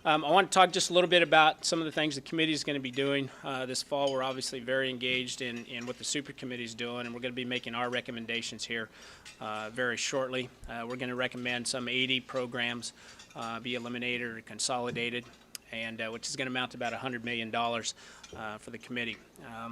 I want to talk just a little bit about some of the things the committee is going to be doing this fall. We're obviously very engaged in what the super committee is doing, and we're going to be making our recommendations here very shortly. We're going to recommend some 80 programs be eliminated or consolidated, and which is going to amount to about $100 million for the committee.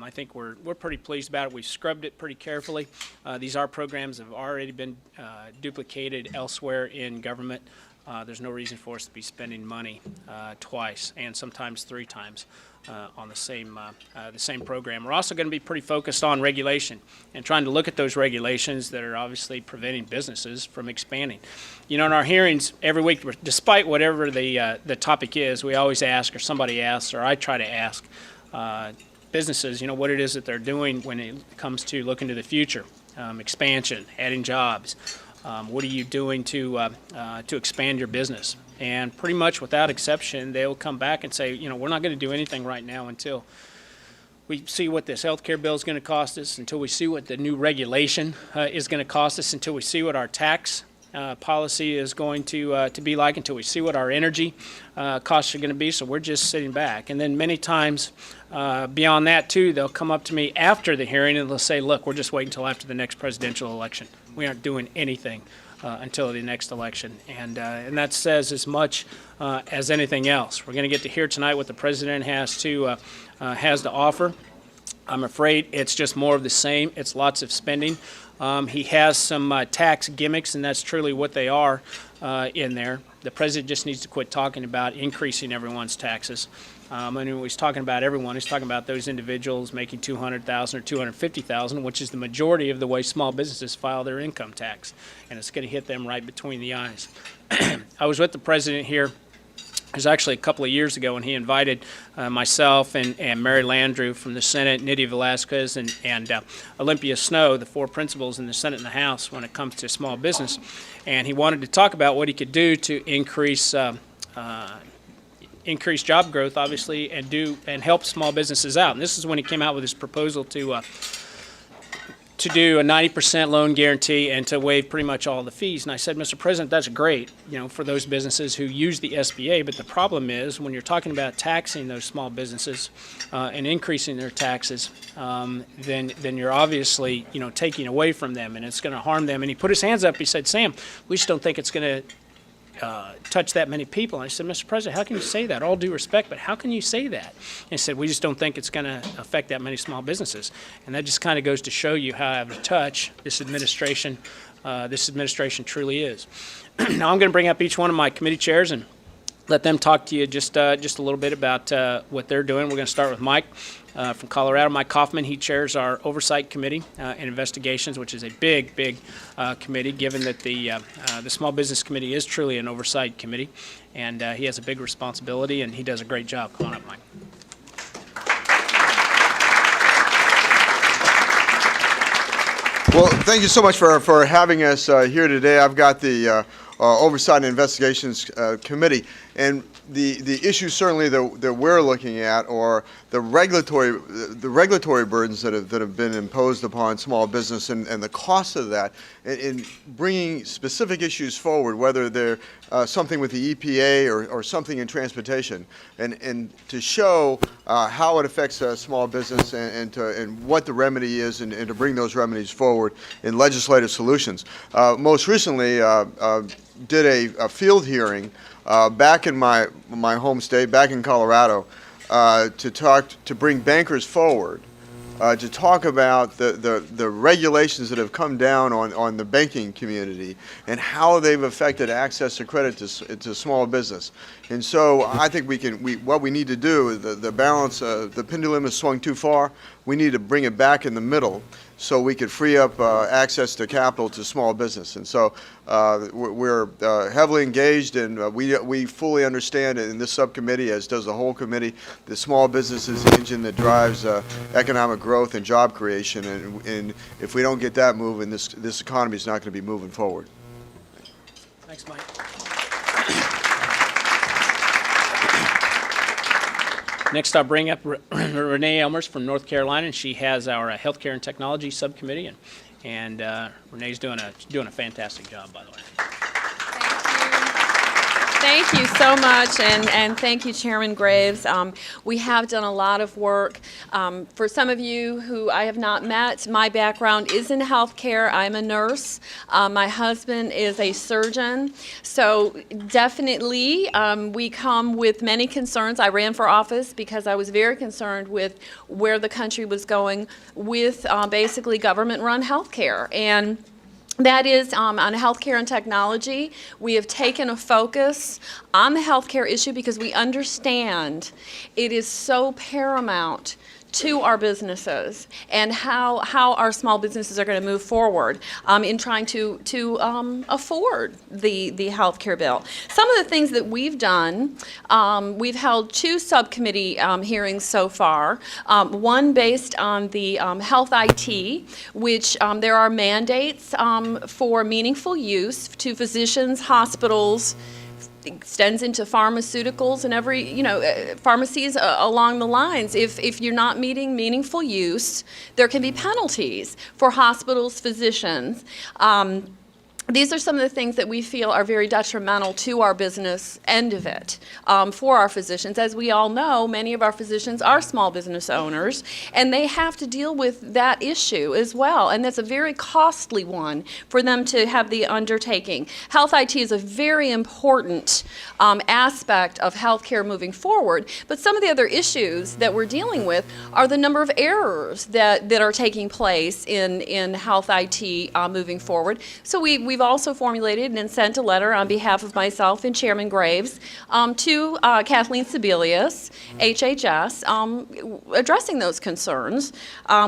I think we're pretty pleased about it. We've scrubbed it pretty carefully. These are programs that have already been duplicated elsewhere in government. There's no reason for us to be spending money twice and sometimes 3 times on the same program. We're also going to be pretty focused on regulation and trying to look at those regulations that are obviously preventing businesses from expanding. You know, in our hearings every week, despite whatever the topic is, we always ask, or somebody asks, or I try to ask businesses, you know, what it is that they're doing when it comes to looking to the future, expansion, adding jobs. What are you doing to expand your business? And pretty much without exception, they'll come back and say, you know, we're not going to do anything right now until we see what this health care bill is going to cost us, until we see what the new regulation is going to cost us, until we see what our tax policy is going to be like, until we see what our energy costs are going to be. So we're just sitting back. And then many times beyond that, too, they'll come up to me after the hearing and they'll say, look, we're just waiting until after the next presidential election. We aren't doing anything until the next election. And that says as much as anything else. We're going to get to hear tonight what the president has to offer. I'm afraid it's just more of the same. It's lots of spending. He has some tax gimmicks, and that's truly what they are in there. The president just needs to quit talking about increasing everyone's taxes. And when he's talking about everyone, he's talking about those individuals making $200,000 or $250,000, which is the majority of the way small businesses file their income tax, and it's going to hit them right between the eyes. I was with the president here. It was actually a couple of years ago when he invited myself and Mary Landrieu from the Senate, Nydia Velasquez, and Olympia Snow, the 4 principals in the Senate and the House when it comes to small business. And he wanted to talk about what he could do to increase job growth, obviously, and help small businesses out. And this is when he came out with his proposal to do a 90% loan guarantee and to waive pretty much all the fees. And I said, Mr. President, that's great, you know, for those businesses who use the SBA. But the problem is when you're talking about taxing those small businesses and increasing their taxes, then you're obviously, you know, taking away from them, and it's going to harm them. And he put his hands up. He said, Sam, we just don't think it's going to touch that many people. And I said, Mr. President, how can you say that? All due respect, but how can you say that? And he said, we just don't think it's going to affect that many small businesses. And that just kind of goes to show you how out of touch this administration truly is. Now I'm going to bring up each one of my committee chairs and let them talk to you just a little bit about what they're doing. We're going to start with Mike from Colorado. Mike Coffman, he chairs our Oversight Committee and Investigations, which is a big committee, given that the Small Business Committee is truly an oversight committee, and he has a big responsibility, and he does a great job. Come on up, Mike. Well, thank you so much for having us here today. I've got the Oversight and Investigations Committee, and the issues certainly that we're looking at are the regulatory burdens that have been imposed upon small business and the cost of that in bringing specific issues forward, whether they're something with the EPA or something in transportation, and to show how it affects small business and what the remedy is, and to bring those remedies forward in legislative solutions. Most recently, did a field hearing back in my home state, back in Colorado, to bring bankers forward, to talk about the regulations that have come down on the banking community and how they've affected access to credit to small business. And so I think what we need to do is the balance, the pendulum has swung too far. We need to bring it back in the middle so we could free up access to capital to small business. And so we're heavily engaged, and we fully understand in this subcommittee, as does the whole committee, that small business is the engine that drives economic growth and job creation. And if we don't get that moving, this economy is not going to be moving forward. Thanks, Mike. Next, I'll bring up Renee Ellmers from North Carolina, and she has our Healthcare and Technology Subcommittee, and Renee's doing a fantastic job, by the way. Thank you. Thank you so much, and thank you, Chairman Graves. We have done a lot of work. For some of you who I have not met, my background is in healthcare. I'm a nurse. My husband is a surgeon. So definitely, we come with many concerns. I ran for office because I was very concerned with where the country was going with basically government-run healthcare. And that is on healthcare and technology. We have taken a focus on the healthcare issue because we understand it is so paramount to our businesses and how our small businesses are going to move forward in trying to afford the healthcare bill. Some of the things that we've done, we've held 2 subcommittee hearings so far. One based on the health IT, which there are mandates for meaningful use to physicians, hospitals, extends into pharmaceuticals and every, pharmacies along the lines. If you're not meeting meaningful use, there can be penalties for hospitals, physicians. These are some of the things that we feel are very detrimental to our business end of it for our physicians. As we all know, many of our physicians are small business owners, and they have to deal with that issue as well, and that's a very costly one for them to have the undertaking. Health IT is a very important aspect of healthcare moving forward, but some of the other issues that we're dealing with are the number of errors that are taking place in health IT moving forward. So we've also formulated and sent a letter on behalf of myself and Chairman Graves to Kathleen Sebelius, HHS, addressing those concerns.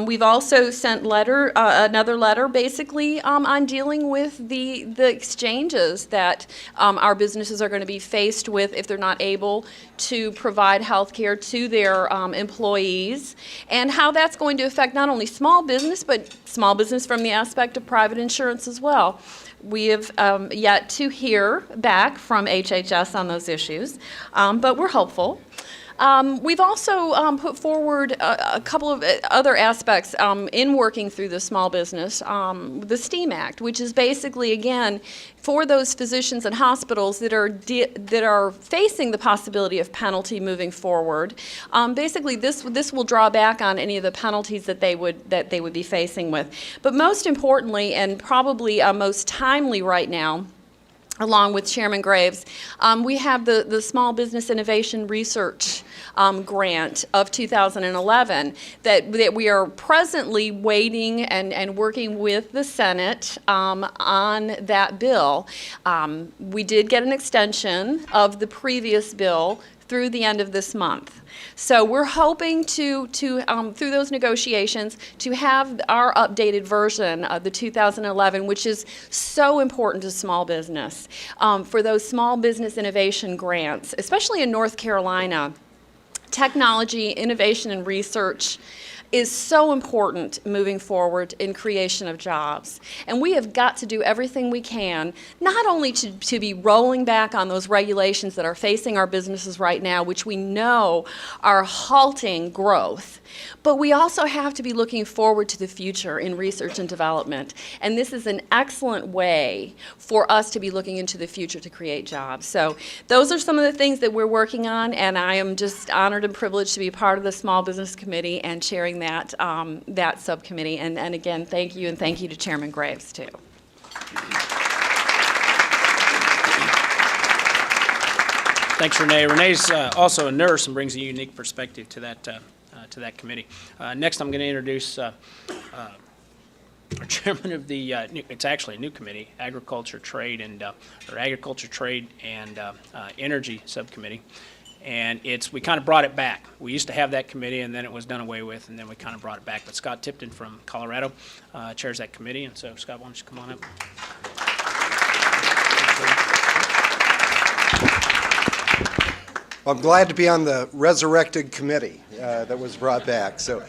We've also sent another letter basically on dealing with the exchanges that our businesses are going to be faced with if they're not able to provide health care to their employees, and how that's going to affect not only small business, but small business from the aspect of private insurance as well. We have yet to hear back from HHS on those issues, but we're hopeful. We've also put forward a couple of other aspects in working through the small business, the STEAM Act, which is basically, again, for those physicians and hospitals that are facing the possibility of penalty moving forward. Basically, this will draw back on any of the penalties that they would be facing with. But most importantly, and probably most timely right now, along with Chairman Graves, we have the Small Business Innovation Research grant of 2011 that we are presently waiting and working with the Senate on that bill. We did get an extension of the previous bill through the end of this month. So we're hoping to through those negotiations, to have our updated version of the 2011, which is so important to small business, for those small business innovation grants, especially in North Carolina. Technology, innovation, and research is so important moving forward in creation of jobs. And we have got to do everything we can, not only to be rolling back on those regulations that are facing our businesses right now, which we know are halting growth, but we also have to be looking forward to the future in research and development. And this is an excellent way for us to be looking into the future to create jobs. So those are some of the things that we're working on, and I am just honored and privileged to be part of the Small Business Committee and chairing that subcommittee. And again, thank you, and thank you to Chairman Graves, too. Thanks, Renee. Renee's also a nurse and brings a unique perspective to that committee. Next, I'm going to introduce our chairman of the it's actually a new committee, Agriculture, Trade, and Energy Subcommittee. And we kind of brought it back. We used to have that committee, and then it was done away with, and then we kind of brought it back. But Scott Tipton from Colorado chairs that committee, and so Scott, why don't you come on up? Well, I'm glad to be on the resurrected committee that was brought back. So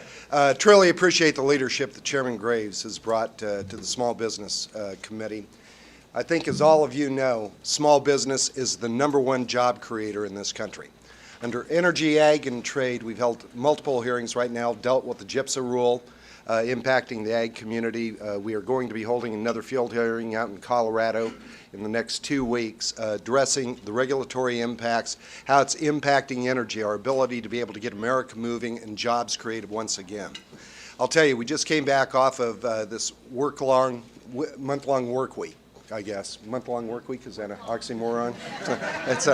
truly appreciate the leadership that Chairman Graves has brought to the Small Business Committee. I think, as all of you know, small business is the #1 job creator in this country. Under energy, ag, and trade, we've held multiple hearings right now, dealt with the GIPSA rule impacting the ag community. We are going to be holding another field hearing out in Colorado in the next 2 weeks, addressing the regulatory impacts, how it's impacting energy, our ability to be able to get America moving and jobs created once again. I'll tell you, we just came back off of this month-long work week, I guess. Month-long work week, is that an oxymoron? It's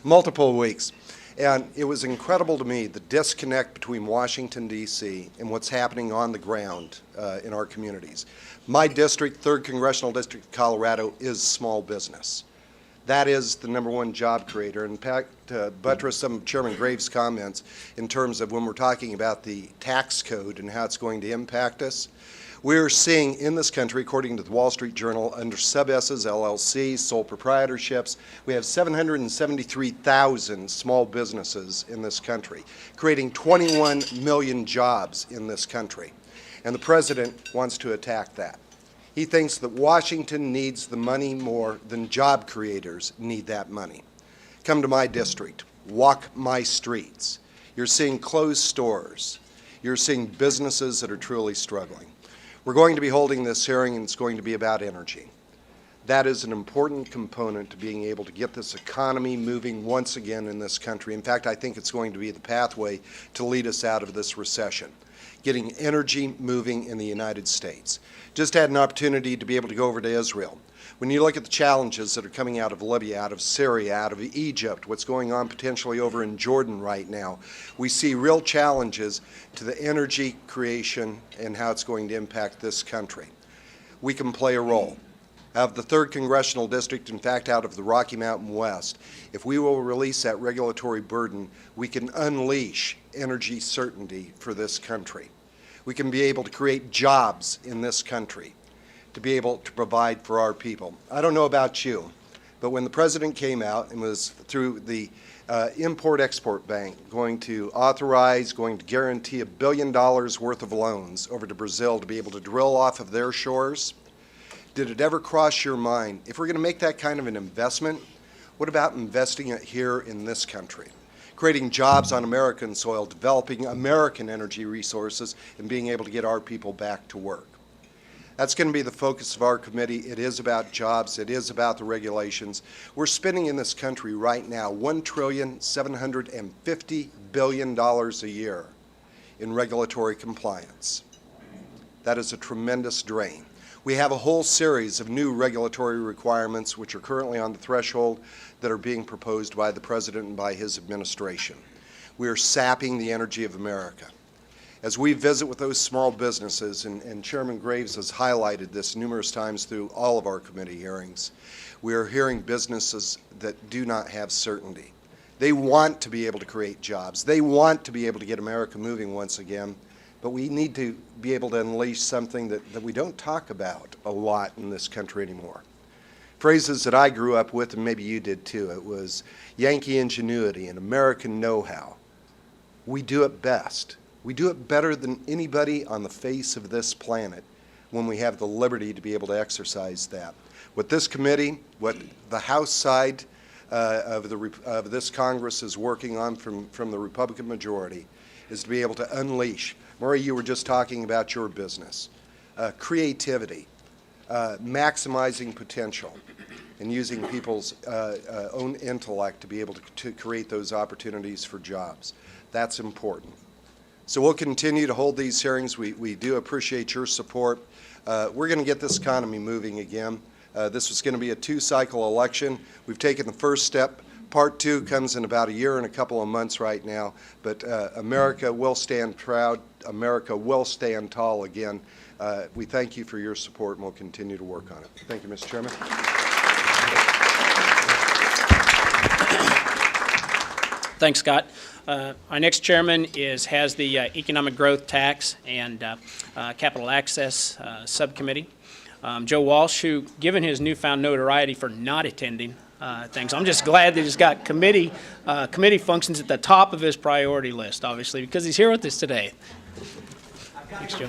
multiple weeks. And it was incredible to me, the disconnect between Washington, D.C. and what's happening on the ground in our communities. My district, 3rd Congressional District of Colorado, is small business. That is the #1 job creator. In fact, to buttress some of Chairman Graves' comments in terms of when we're talking about the tax code and how it's going to impact us, we're seeing in this country, according to the Wall Street Journal, under sub-S's, LLCs, sole proprietorships, we have 773,000 small businesses in this country, creating 21 million jobs in this country. And the president wants to attack that. He thinks that Washington needs the money more than job creators need that money. Come to my district, walk my streets. You're seeing closed stores. You're seeing businesses that are truly struggling. We're going to be holding this hearing, and it's going to be about energy. That is an important component to being able to get this economy moving once again in this country. In fact, I think it's going to be the pathway to lead us out of this recession, getting energy moving in the United States. Just had an opportunity to be able to go over to Israel. When you look at the challenges that are coming out of Libya, out of Syria, out of Egypt, what's going on potentially over in Jordan right now, we see real challenges to the energy creation and how it's going to impact this country. We can play a role. Out of the 3rd Congressional District, in fact, out of the Rocky Mountain West, if we will release that regulatory burden, we can unleash energy certainty for this country. We can be able to create jobs in this country, to be able to provide for our people. I don't know about you, but when the president came out and was through the Import-Export Bank going to authorize, going to guarantee $1 billion worth of loans over to Brazil to be able to drill off of their shores, did it ever cross your mind, if we're going to make that kind of an investment, what about investing it here in this country? Creating jobs on American soil, developing American energy resources, and being able to get our people back to work. That's going to be the focus of our committee. It is about jobs. It is about the regulations. We're spending in this country right now $1,750 billion a year in regulatory compliance. That is a tremendous drain. We have a whole series of new regulatory requirements which are currently on the threshold that are being proposed by the President and by his administration. We are sapping the energy of America. As we visit with those small businesses, and Chairman Graves has highlighted this numerous times through all of our committee hearings, we are hearing businesses that do not have certainty. They want to be able to create jobs. They want to be able to get America moving once again, but we need to be able to unleash something that we don't talk about a lot in this country anymore. Phrases that I grew up with, and maybe you did too, it was Yankee ingenuity and American know-how. We do it best. We do it better than anybody on the face of this planet when we have the liberty to be able to exercise that. What this committee, what the House side of this Congress is working on from the Republican majority is to be able to unleash. Murray, you were just talking about your business. Creativity, maximizing potential, and using people's own intellect to be able to create those opportunities for jobs. That's important. So we'll continue to hold these hearings. We do appreciate your support. We're going to get this economy moving again. This was going to be a 2-cycle election. We've taken the first step. Part 2 comes in about a year and a couple of months right now, but America will stand proud. America will stand tall again. We thank you for your support, and we'll continue to work on it. Thank you, Mr. Chairman. Thanks, Scott. Our next chairman has the Economic Growth Tax and Capital Access Subcommittee. Joe Walsh, who, given his newfound notoriety for not attending things, I'm just glad that he's got committee functions at the top of his priority list, obviously, because he's here with us today. Thanks, Joe.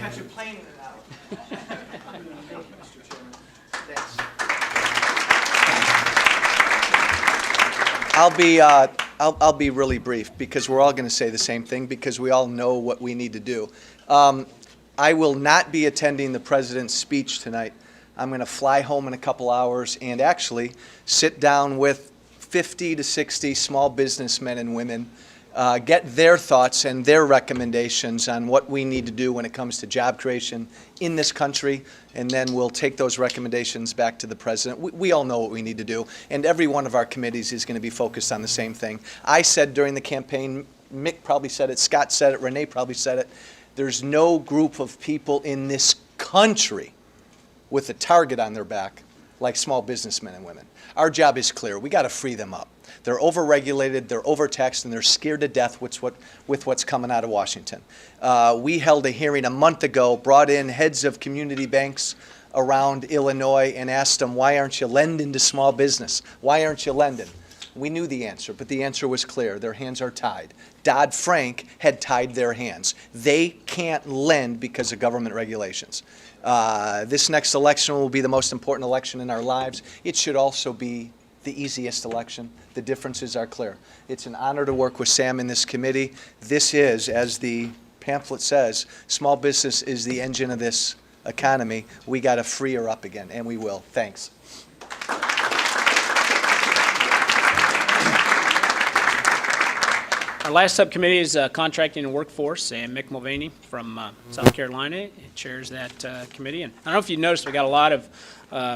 I'll be really brief because we're all going to say the same thing because we all know what we need to do. I will not be attending the President's speech tonight. I'm going to fly home in a couple hours and actually sit down with 50 to 60 small businessmen and women, get their thoughts and their recommendations on what we need to do when it comes to job creation in this country, and then we'll take those recommendations back to the President. We all know what we need to do, and every one of our committees is going to be focused on the same thing. I said during the campaign, Mick probably said it, Scott said it, Renee probably said it, there's no group of people in this country with a target on their back like small businessmen and women. Our job is clear. We got to free them up. They're overregulated, they're overtaxed, and they're scared to death with what's coming out of Washington. We held a hearing a month ago, brought in heads of community banks around Illinois and asked them, why aren't you lending to small business? Why aren't you lending? We knew the answer, but the answer was clear. Their hands are tied. Dodd-Frank had tied their hands. They can't lend because of government regulations. This next election will be the most important election in our lives. It should also be the easiest election. The differences are clear. It's an honor to work with Sam in this committee. This is, as the pamphlet says, small business is the engine of this economy. We got to free her up again, and we will. Thanks. Our last subcommittee is Contracting and Workforce, and Mick Mulvaney from South Carolina chairs that committee. And I don't know if you noticed, we got a lot of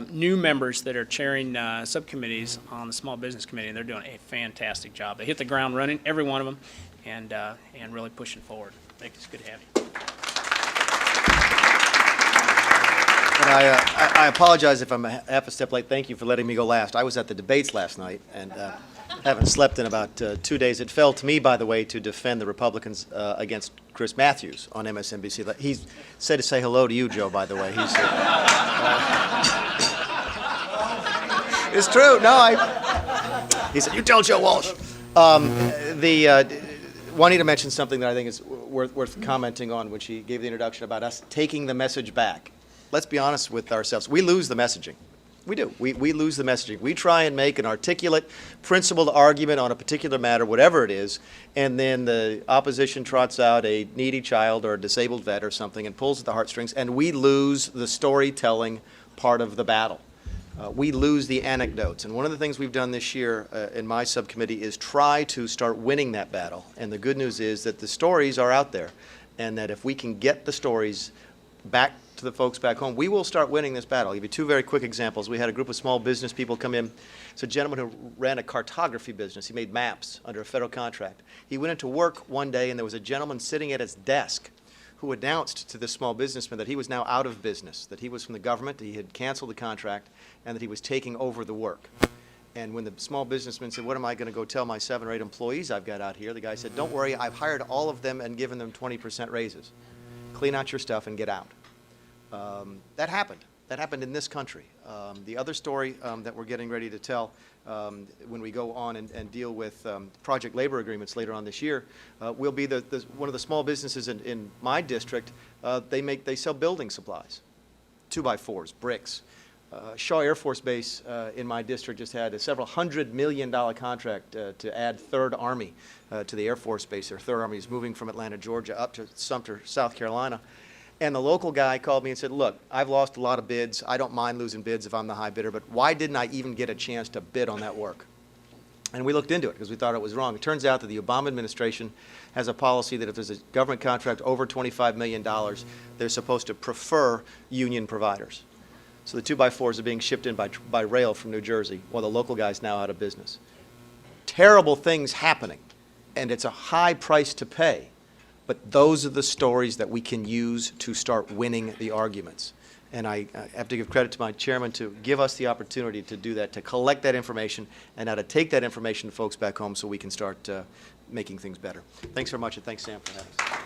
new members that are chairing subcommittees on the Small Business Committee, and they're doing a fantastic job. They hit the ground running, every one of them, and really pushing forward. Mick, it's good to have you. And I apologize if I'm half a step late. Thank you for letting me go last. I was at the debates last night and haven't slept in about 2 days. It fell to me, by the way, to defend the Republicans against Chris Matthews on MSNBC. He said to say hello to you, Joe, by the way. He's, it's true. No, he said, you tell Joe Walsh. Juanita mentioned something that I think is worth commenting on when she gave the introduction about us taking the message back. Let's be honest with ourselves. We lose the messaging. We do. We lose the messaging. We try and make an articulate, principled argument on a particular matter, whatever it is, and then the opposition trots out a needy child or a disabled vet or something and pulls at the heartstrings, and we lose the storytelling part of the battle. We lose the anecdotes. And one of the things we've done this year in my subcommittee is try to start winning that battle. And the good news is that the stories are out there, and that if we can get the stories back to the folks back home, we will start winning this battle. I'll give you two very quick examples. We had a group of small business people come in. It's a gentleman who ran a cartography business. He made maps under a federal contract. He went into work one day, and there was a gentleman sitting at his desk who announced to this small businessman that he was now out of business, that he was from the government, that he had canceled the contract, and that he was taking over the work. And when the small businessman said, what am I going to go tell my 7 or 8 employees I've got out here? The guy said, don't worry, I've hired all of them and given them 20% raises. Clean out your stuff and get out. That happened. That happened in this country. The other story that we're getting ready to tell when we go on and deal with project labor agreements later on this year will be one of the small businesses in my district. They sell building supplies, 2x4s, bricks. Shaw Air Force Base in my district just had a several $100 million contract to add 3rd Army to the Air Force Base. Their 3rd Army is moving from Atlanta, Georgia up to Sumter, South Carolina. And the local guy called me and said, look, I've lost a lot of bids. I don't mind losing bids if I'm the high bidder, but why didn't I even get a chance to bid on that work? And we looked into it because we thought it was wrong. It turns out that the Obama administration has a policy that if there's a government contract over $25 million, they're supposed to prefer union providers. So the 2x4s are being shipped in by rail from New Jersey, while the local guy's now out of business. Terrible things happening, and it's a high price to pay. But those are the stories that we can use to start winning the arguments. And I have to give credit to my chairman to give us the opportunity to do that, to collect that information, and now to take that information to folks back home so we can start making things better. Thanks very much, and thanks, Sam, for having us.